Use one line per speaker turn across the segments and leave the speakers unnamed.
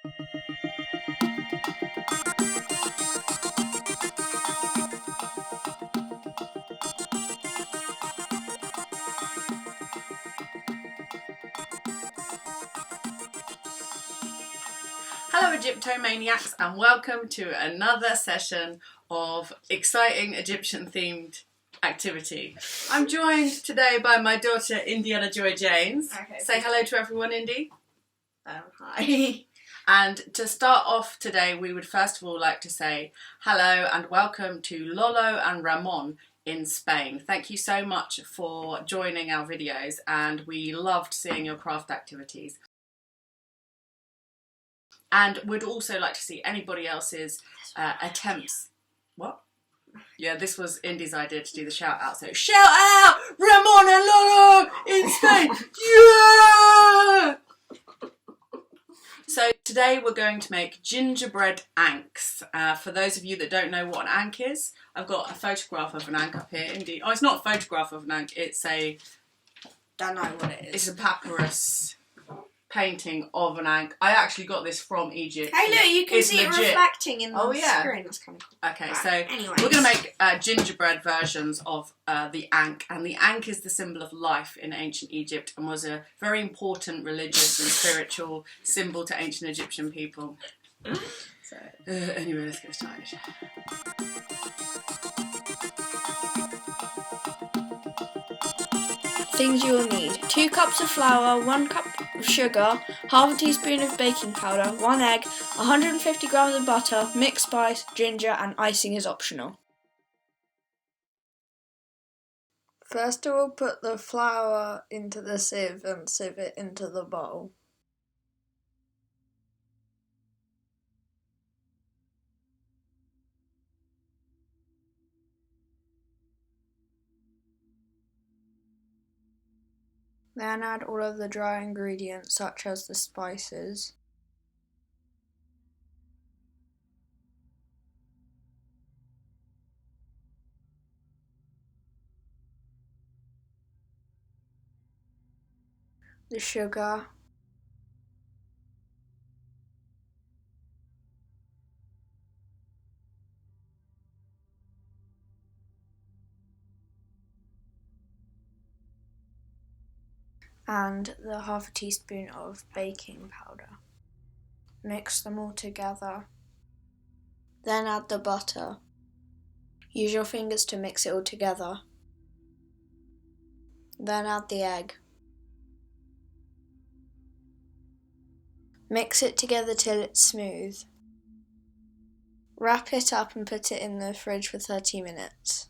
Hello EGYPTOMANIACS and welcome to another session of exciting Egyptian themed activity. I'm joined today by my daughter Indiana Joy Janes.
Okay,
say hello to everyone, Indy.
Hi.
And to start off today, we would first of all like to say hello and welcome to Lolo and Ramon in Spain. Thank you so much for joining our videos and we loved seeing your craft activities. And would also like to see anybody else's attempts. What? Yeah, this was Indy's idea to do the shout out. So shout out Ramon and Lolo in Spain. Yeah! So today we're going to make gingerbread ankhs. For those of you that don't know what an ankh is, I've got a photograph of an ankh up here. Indy. Oh, it's not a photograph of an ankh. It's a.
Don't know what it is.
It's a papyrus painting of an ankh. I actually got this from Egypt.
Hey, look, you can
It's
see
legit.
it reflecting in the
yeah.
screen. That's kind of cool.
Okay,
Right,
so
anyways.
we're going to make gingerbread versions of the ankh, and the ankh is the symbol of life in ancient Egypt and was a very important religious and spiritual symbol to ancient Egyptian people. So, anyway, let's get started.
Things you will need: 2 cups of flour, 1 cup of sugar, half a teaspoon of baking powder, 1 egg, 150 grams of butter, mixed spice, ginger, and icing is optional.
First, we'll put the flour into the sieve and sieve it into the bowl. Then add all of the dry ingredients such as the spices. The sugar. And the half a teaspoon of baking powder. Mix them all together. Then add the butter. Use your fingers to mix it all together. Then add the egg. Mix it together till it's smooth. Wrap it up and put it in the fridge for 30 minutes.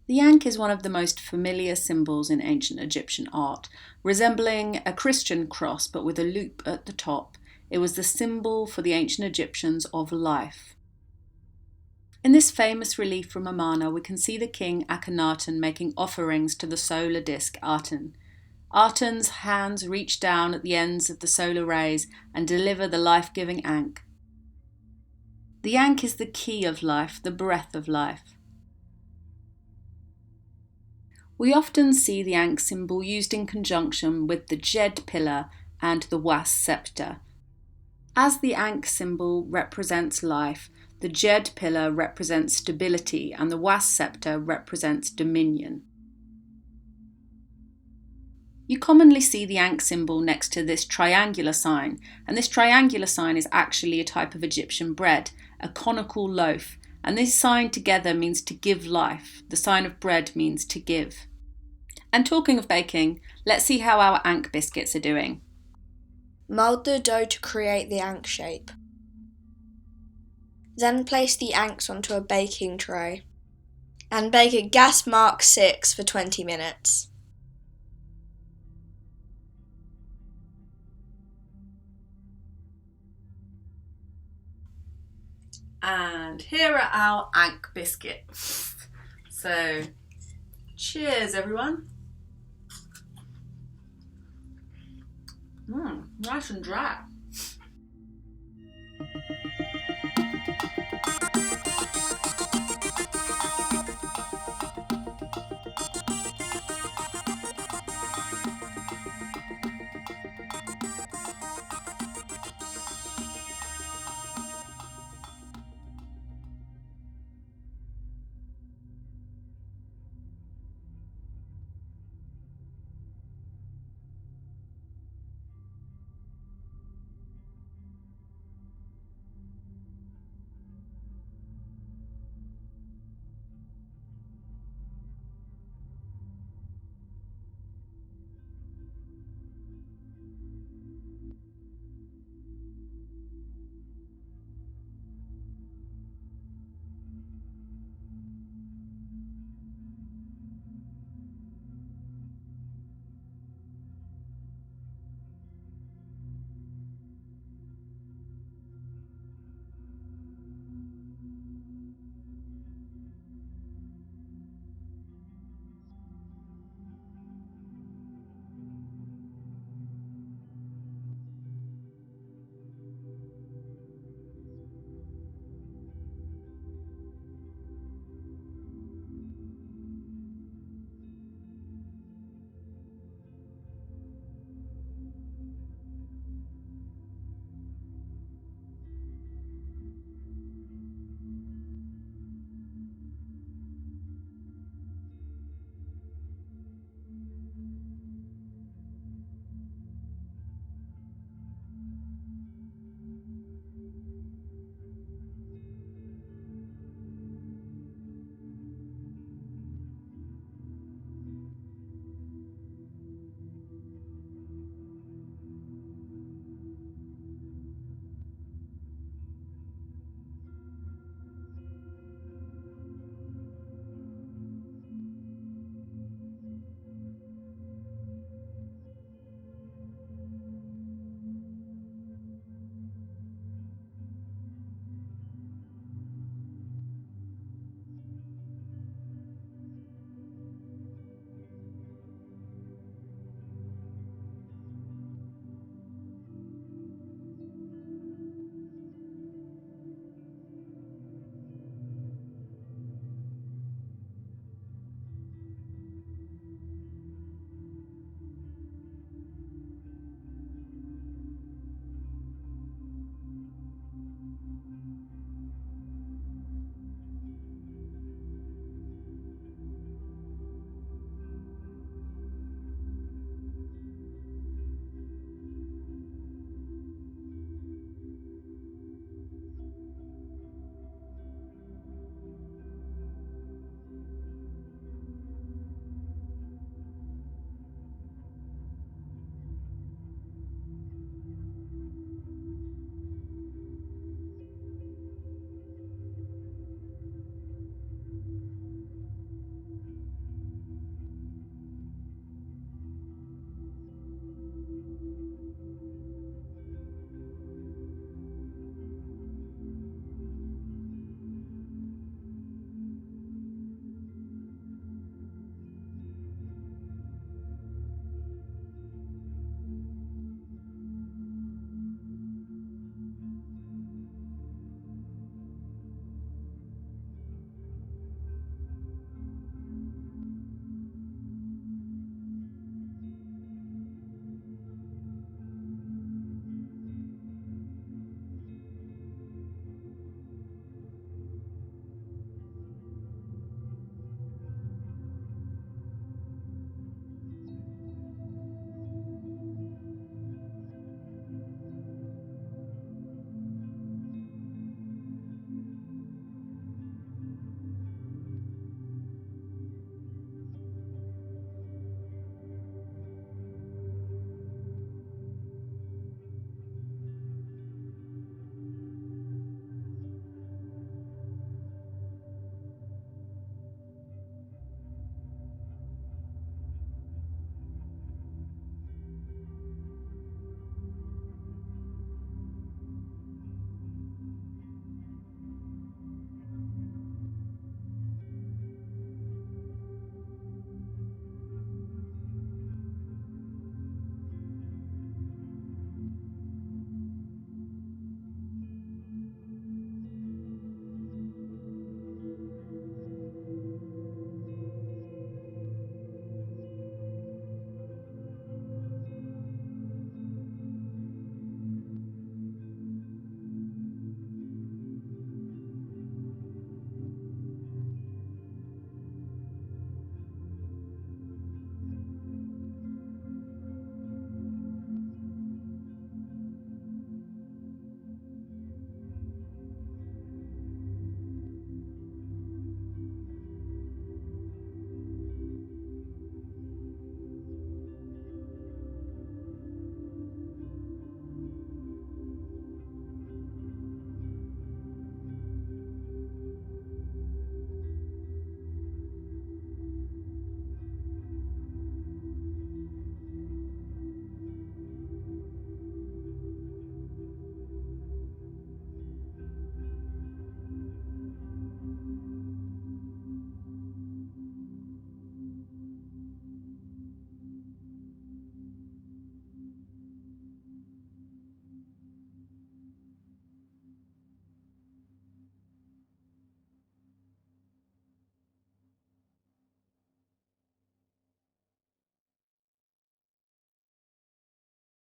The ankh is one of the most familiar symbols in ancient Egyptian art. Resembling a Christian cross but with a loop at the top, it was the symbol for the ancient Egyptians of life. In this famous relief from Amarna, we can see the king Akhenaten making offerings to the solar disk Aten. Aten's hands reach down at the ends of the solar rays and deliver the life-giving ankh. The ankh is the key of life, the breath of life. We often see the ankh symbol used in conjunction with the Djed pillar and the was scepter. As the ankh symbol represents life, the Djed pillar represents stability and the was scepter represents dominion. You commonly see the ankh symbol next to this triangular sign, and this triangular sign is actually a type of Egyptian bread, a conical loaf, and this sign together means to give life. The sign of bread means to give. And talking of baking, let's see how our ankh biscuits are doing.
Mould the dough to create the ankh shape. Then place the ankhs onto a baking tray and bake at gas mark 6 for 20 minutes.
And here are our ankh biscuits. So, cheers everyone. Nice and dry.